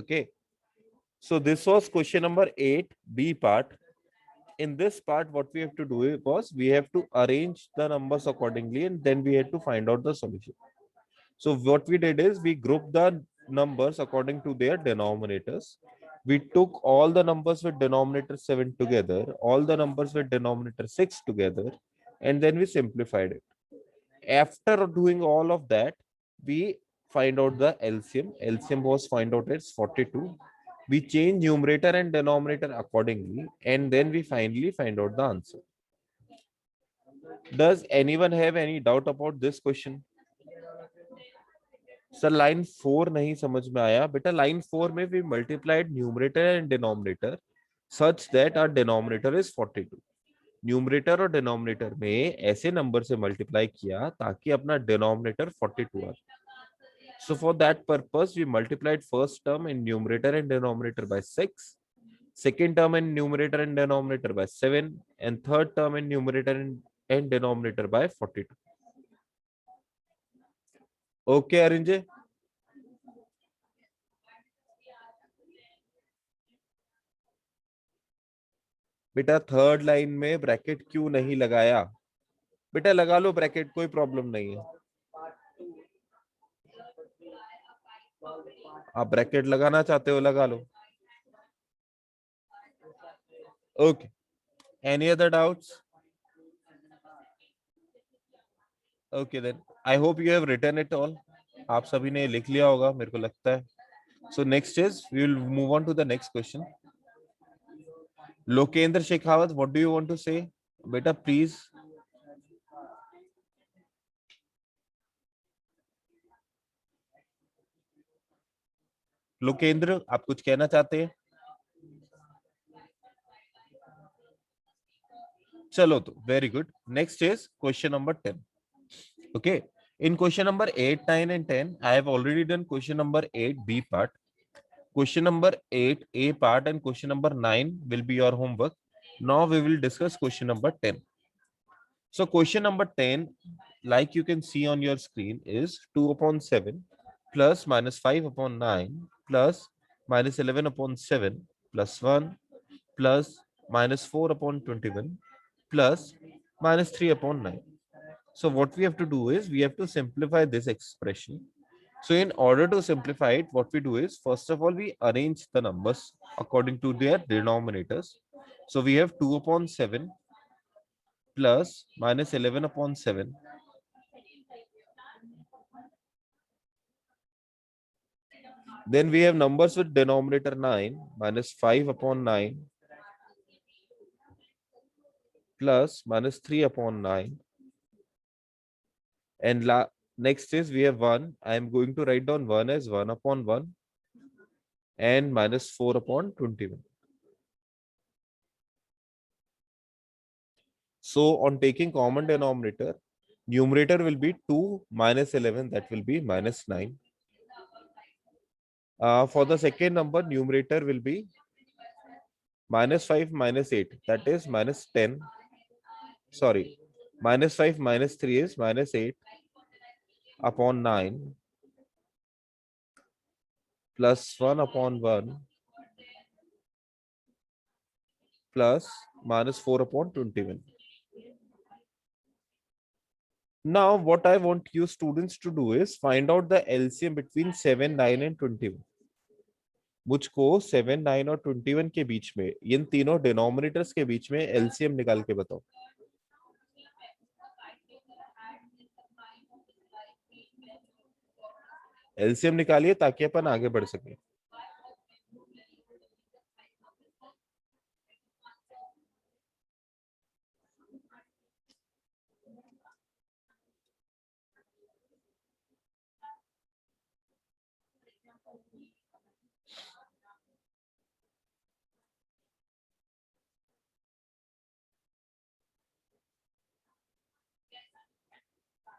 Okay. So this was question number 8, B part. In this part, what we have to do was we have to arrange the numbers accordingly, and then we had to find out the solution. So what we did is we grouped the numbers according to their denominators. We took all the numbers with denominator 7 together, all the numbers with denominator 6 together, and then we simplified it. After doing all of that, we find out the LCM. LCM was find out it's 42. We change numerator and denominator accordingly, and then we finally find out the answer. Does anyone have any doubt about this question? Sir line 4 नहीं समझ में आया बेटा. Line 4 में we multiplied numerator and denominator such that our denominator is 42. Numerator और denominator में ऐसे number से मल्टीप्लाई किया ताकि अपना डिनोमिनेटर 42 आ. So for that purpose we multiplied first term in numerator and denominator by 6, second term in numerator and denominator by 7, and third term in numerator and denominator by 42. Okay Arinje? बेटा third line में bracket क्यों नहीं लगाया? बेटा लगा लो bracket, कोई problem नहीं है. आप ब्रैकेट लगाना चाहते हो लगा लो. Okay. Any other doubts? Okay then I hope you have written it all. आप सभी ने लिख लिया होगा मेरे को लगता है. So next is we will move on to the next question. Lokendra Shekhawat, what do you want to say? बेटा प्लीज. लोकेंद्र आप कुछ कहना चाहते हैं? चलो तो very good. Next is question number 10. Okay. In question number 8, 9, and 10, I have already done question number 8, B part. Question number 8, A part, and question number 9 will be your homework. Now we will discuss question number 10. So question number 10, like you can see on your screen, is 2 upon 7 plus minus 5 upon 9 plus minus 11 upon 7 plus 1 plus minus 4 upon 21 plus minus 3 upon 9. So what we have to do is we have to simplify this expression. So in order to simplify it, what we do is first of all, we arrange the numbers according to their denominators. So we have 2 upon 7 plus minus 11 upon 7 then we have numbers with denominator 9 minus 5 upon 9 plus minus 3 upon 9. And next is we have 1. I am going to write down 1 as 1 upon 1 and minus 4 upon 21. So on taking common denominator, numerator will be 2 minus 11, that will be minus 9. For the second number, numerator will be minus 5 minus 8, that is minus 10. Sorry, minus 5 minus 3 is minus 8 upon 9 plus 1 upon 1 plus minus 4 upon 21. Now what I want you students to do is find out the LCM between 7, 9 and 21. मुझको 7, 9 और 21 के बीच में इन तीनों denominators के बीच में LCM निकाल के बताओ. एलसीएम निकालिए ताकि अपन आगे बढ़ सके.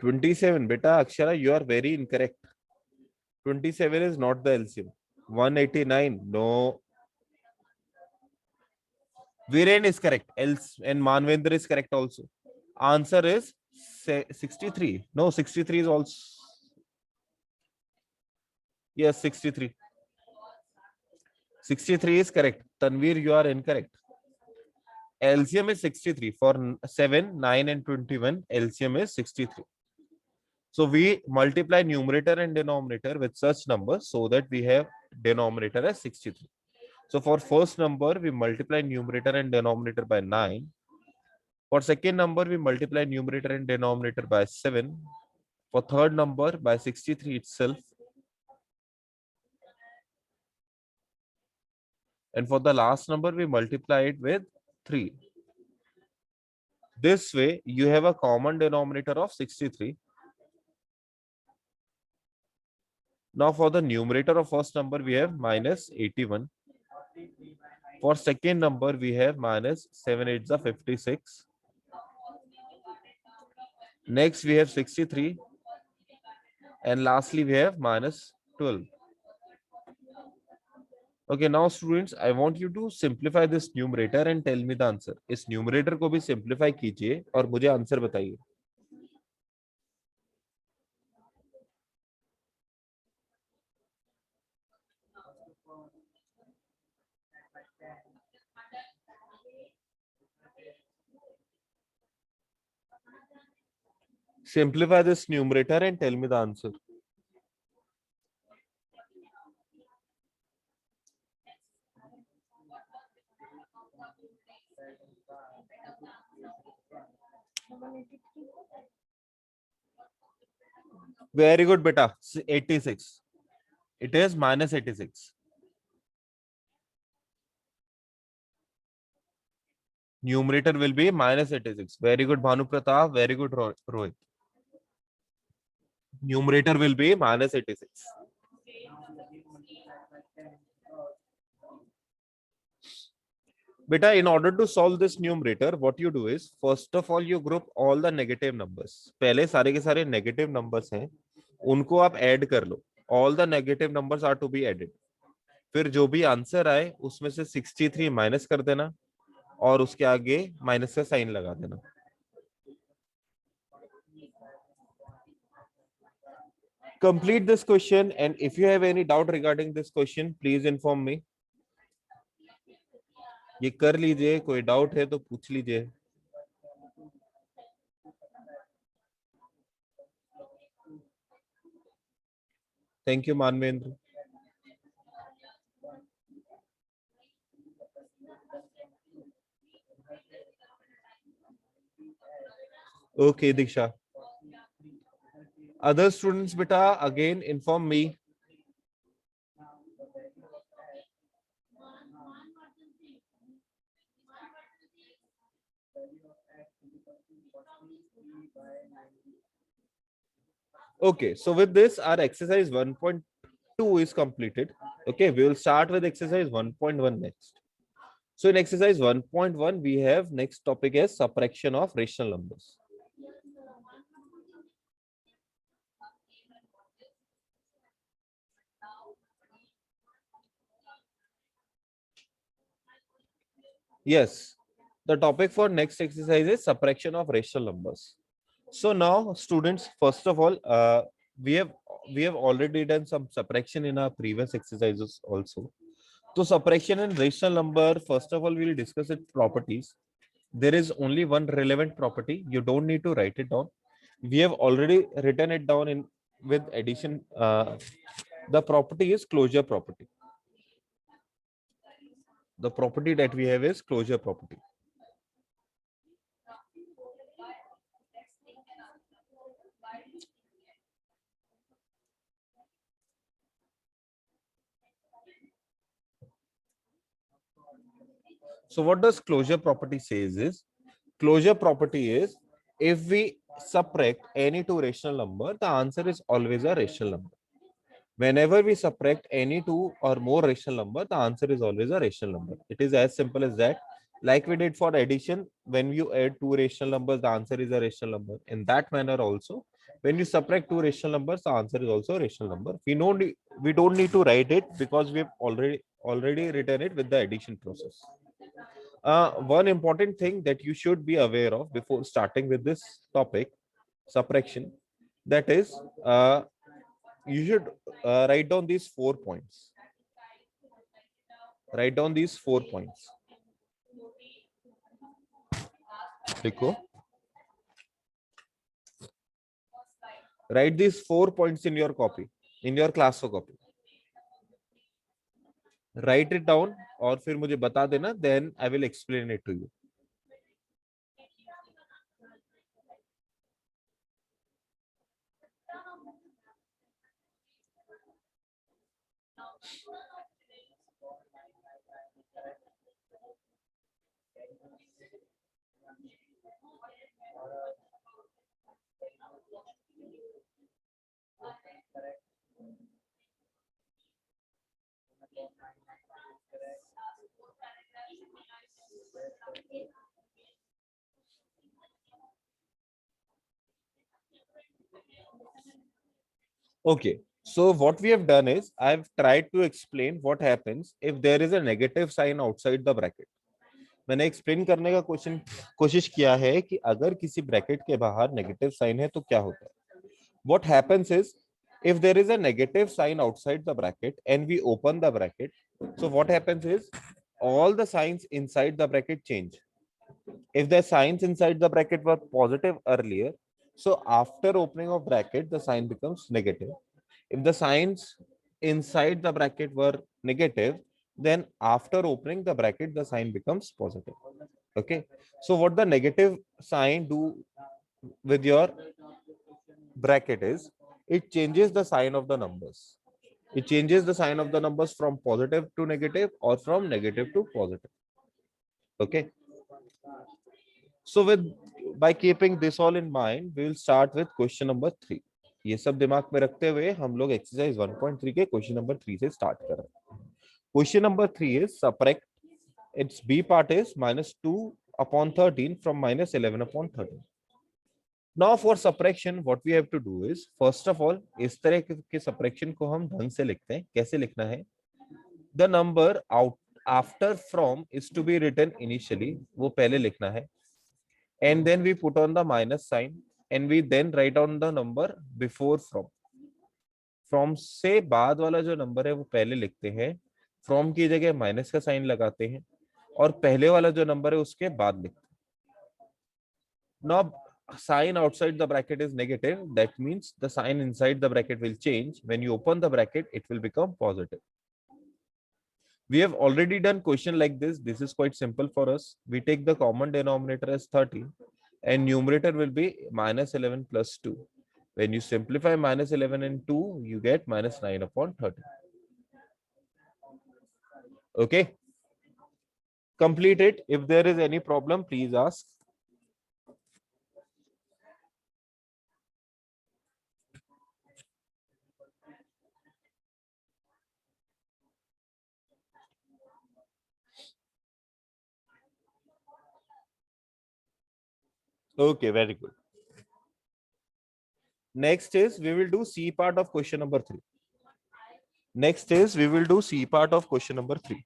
$27 beta Akshara, you are very incorrect. 27 is not the LCM. 189, no. Viren is correct. Else and Manvendra is correct also. Answer is 63. No, 63 is also. Yes, 63. 63 is correct. Tanveer, you are incorrect. LCM is 63 for 7, 9 and 21. LCM is 63. So we multiply numerator and denominator with such numbers so that we have denominator as 63. So for first number, we multiply numerator and denominator by 9. For second number, we multiply numerator and denominator by 7. For third number, by 63 itself. And for the last number, we multiply it with 3. This way, you have a common denominator of 63. Now for the numerator of first number, we have minus 81. For second number, we have minus 7 8s are 56. Next, we have 63. And lastly, we have minus 12. Okay, now students, I want you to simplify this numerator and tell me the answer. इस numerator को भी simplify कीजिए और मुझे answer बताइए. Simplify this numerator and tell me the answer. Very good, beta. 86. It is minus 86. Numerator will be minus 86. Very good, Bhanu Pratap. Very good, Rohit. Numerator will be minus 86. Beta, in order to solve this numerator, what you do is, first of all, you group all the negative numbers. पहले सारे के सारे negative numbers हैं, उनको आप add कर लो. All the negative numbers are to be added. फिर जो भी आंसर आए उसमें से 63 माइनस कर देना और उसके आगे माइनस का साइन लगा देना. Complete this question, and if you have any doubt regarding this question, please inform me. ये कर लीजिए, कोई डाउट है तो पूछ लीजिए. Thank you Manvendra. Okay, Diksha. Other students, beta, again inform me. Okay, so with this, our exercise 1.2 is completed. Okay, we will start with exercise 1.1 next. So in exercise 1.1, we have next topic as subtraction of rational numbers. Yes, the topic for next exercise is subtraction of rational numbers. So now, students, first of all, we have already done some subtraction in our previous exercises also. So subtraction in rational number, first of all, we will discuss its properties. There is only one relevant property. You don't need to write it down. We have already written it down in with addition. The property is closure property. The property that we have is closure property. So what does closure property says is, closure property is, if we subtract any two rational number, the answer is always a rational number. Whenever we subtract any two or more rational number, the answer is always a rational number. It is as simple as that. Like we did for addition, when you add two rational numbers, the answer is a rational number. In that manner also, when you subtract two rational numbers, the answer is also a rational number. We don't need to write it because we have already written it with the addition process. One important thing that you should be aware of before starting with this topic, subtraction, that is, you should write down these 4 points. Write down these 4 points. देखो, write these 4 points in your copy, in your class copy. Write it down और फिर मुझे बता देना, then I will explain it to you. Okay, so what we have done is I've tried to explain what happens if there is a negative sign outside the bracket. मैंने explain करने का कोशिश किया है कि अगर किसी ब्रैकेट के बाहर नेगेटिव साइन है तो क्या होता है. What happens is if there is a negative sign outside the bracket and we open the bracket, so what happens is all the signs inside the bracket change. If the signs inside the bracket were positive earlier, so after opening of bracket, the sign becomes negative. If the signs inside the bracket were negative, then after opening the bracket, the sign becomes positive. Okay. So what the negative sign do with your bracket is, it changes the sign of the numbers. It changes the sign of the numbers from positive to negative or from negative to positive. Okay. So by keeping this all in mind, we will start with question number 3. ये सब दिमाग में रखते हुए हम लोग exercise 1.3 के question number 3 से स्टार्ट कर रहे हैं. Question number 3 is subtract. Its B part is -2/13 from -11/13. Now for subtraction, what we have to do is, first of all, इस तरह के subtraction को हम ढंग से लिखते हैं. कैसे लिखना है? The number out after from is to be written initially. वो पहले लिखना है. And then we put on the minus sign and we then write down the number before from. From से बाद वाला जो नंबर है वो पहले लिखते हैं. From की जगह माइनस का साइन लगाते हैं और पहले वाला जो नंबर है उसके बाद लिखते हैं. Now sign outside the bracket is negative. That means the sign inside the bracket will change. When you open the bracket, it will become positive. We have already done question like this. This is quite simple for us. We take the common denominator as 30 and numerator will be -11 plus 2. When you simplify -11 and 2, you get -9/30. Okay. Complete it. If there is any problem, please ask. Okay, very good. Next is we will do C part of question number 3. Next is we will do C part of question number 3.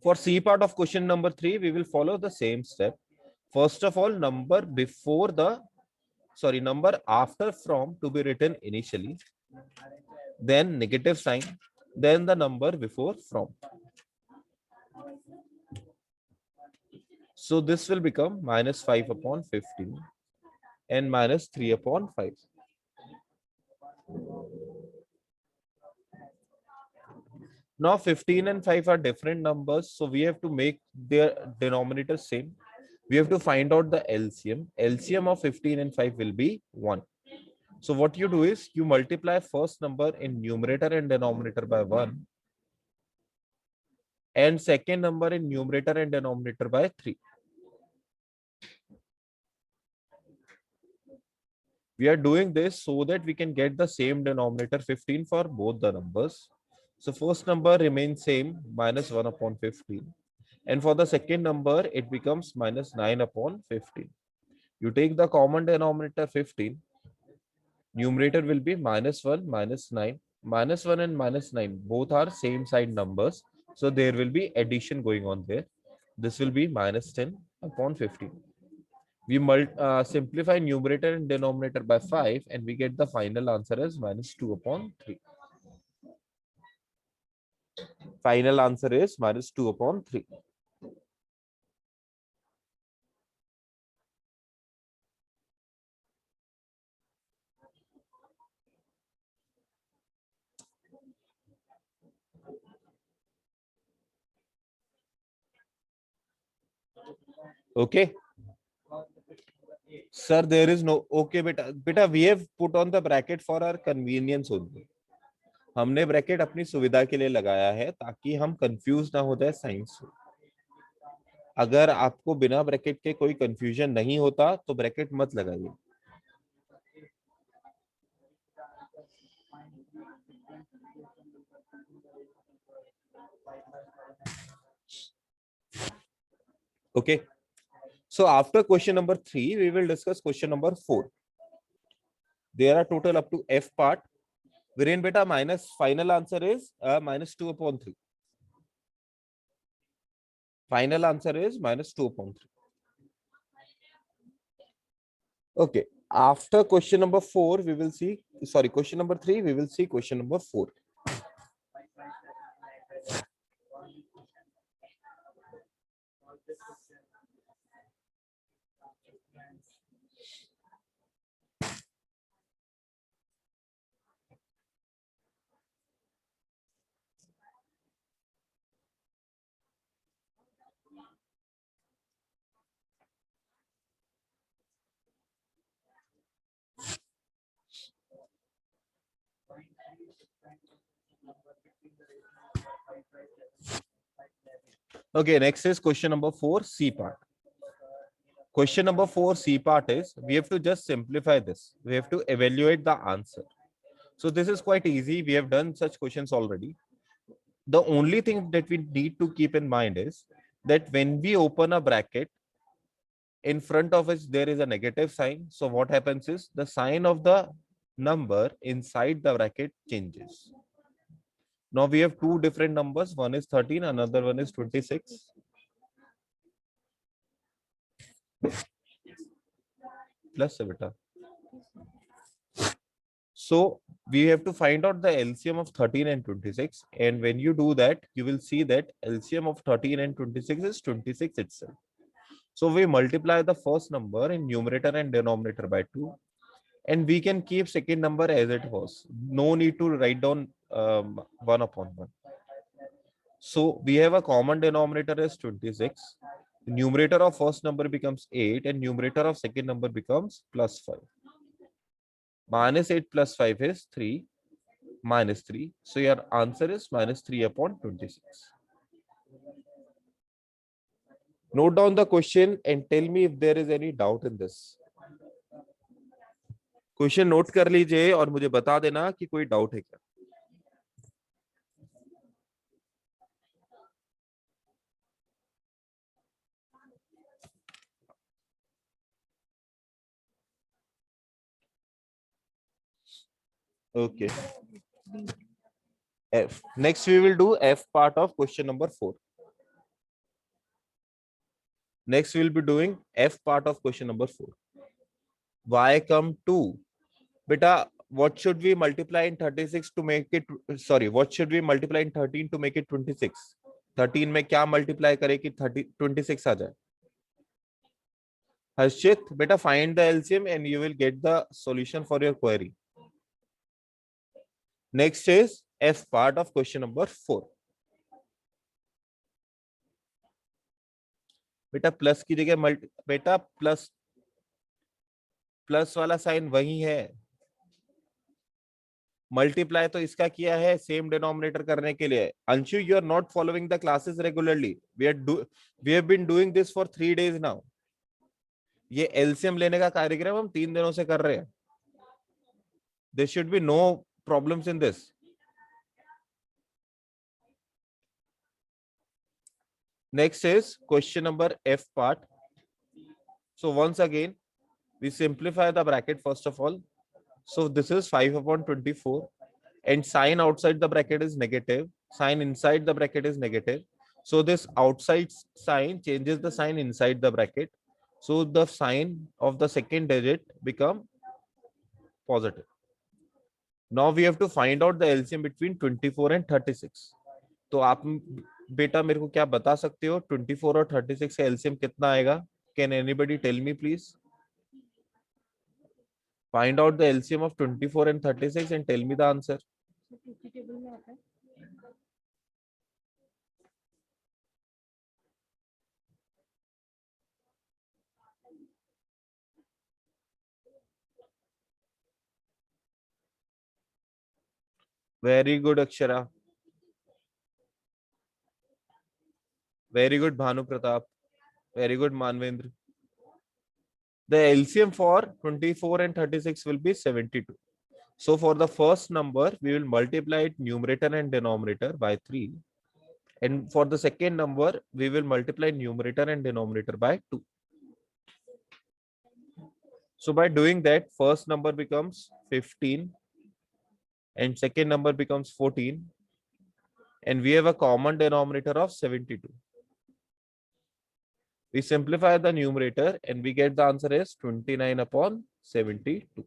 For C part of question number 3, we will follow the same step. First of all, number after from to be written initially, then negative sign, then the number before from. So this will become -5/15 and -3/5. Now 15 and 5 are different numbers, so we have to make their denominator same. We have to find out the LCM. LCM of 15 and 5 will be 1. So what you do is you multiply first number in numerator and denominator by 1 and second number in numerator and denominator by 3. We are doing this so that we can get the same denominator 15 for both the numbers. So first number remains same, -1/15. And for the second number, it becomes -9/15. You take the common denominator 15. Numerator will be -1, -9. -1 and -9 both are same side numbers. So there will be addition going on there. This will be -10 upon 15. We simplify numerator and denominator by 5 and we get the final answer as minus 2 upon 3. Final answer is minus 2 upon 3. Okay. Sir, there is no okay beta we have put on the bracket for our convenience only. हमने bracket अपनी सुविधा के लिए लगाया है ताकि हम confuse ना हो जाए साइंस में. अगर आपको बिना ब्रैकेट के कोई कंफ्यूजन नहीं होता तो ब्रैकेट मत लगाइए. Okay. So after question number 3, we will discuss question number 4. There are total up to F part. Viren beta minus final answer is minus 2 upon 3. Final answer is minus 2 upon 3. Okay. After question number 4, we will see, sorry, question number 3, we will see question number 4. Okay, next is question number 4, C part. Question number 4, C part is, we have to just simplify this. We have to evaluate the answer. So this is quite easy. We have done such questions already. The only thing that we need to keep in mind is that when we open a bracket, in front of it, there is a negative sign. So what happens is the sign of the number inside the bracket changes. Now we have two different numbers. One is 13, another one is 26. Plus beta. So we have to find out the LCM of 13 and 26. And when you do that, you will see that LCM of 13 and 26 is 26 itself. So we multiply the first number in numerator and denominator by 2. And we can keep second number as it was. No need to write down 1 upon 1. So we have a common denominator as 26. Numerator of first number becomes 8 and numerator of second number becomes plus 5. Minus 8 plus 5 is 3 minus 3. So your answer is minus 3 upon 26. Note down the question and tell me if there is any doubt in this. Question note कर लीजिए और मुझे बता देना कि कोई doubt है क्या. Okay. F. Next we will do F part of question number 4. Next we will be doing F part of question number 4. Y come 2. Beta, what should we multiply in 36 to make it, sorry, what should we multiply in 13 to make it 26? 13 में क्या multiply करे कि 26 आ जाए? Harshit, beta, find the LCM and you will get the solution for your query. Next is F part of question number 4. बेटा plus की जगह बेटा plus वाला साइन वही है. मल्टीप्लाई तो इसका किया है सेम डिनोमिनेटर करने के लिए. Anshu, you are not following the classes regularly. We have been doing this for 3 days now. ये एलसीएम लेने का कार्यक्रम हम 3 दिनों से कर रहे हैं. There should be no problems in this. Next is question number F part. So once again, we simplify the bracket first of all. So this is 5 upon 24 and sign outside the bracket is negative. Sign inside the bracket is negative. So this outside sign changes the sign inside the bracket. So the sign of the second digit become positive. Now we have to find out the LCM between 24 and 36. तो आप बेटा मेरे को क्या बता सकते हो 24 और 36 का एलसीएम कितना आएगा? Can anybody tell me please? Find out the LCM of 24 and 36 and tell me the answer. Very good Akshara. Very good Bhanu Pratap. Very good Manvendra. The LCM for 24 and 36 will be 72. So for the first number, we will multiply it numerator and denominator by 3. And for the second number, we will multiply numerator and denominator by 2. So by doing that, first number becomes 15 and second number becomes 14. And we have a common denominator of 72. We simplify the numerator and we get the answer as 29 upon 72.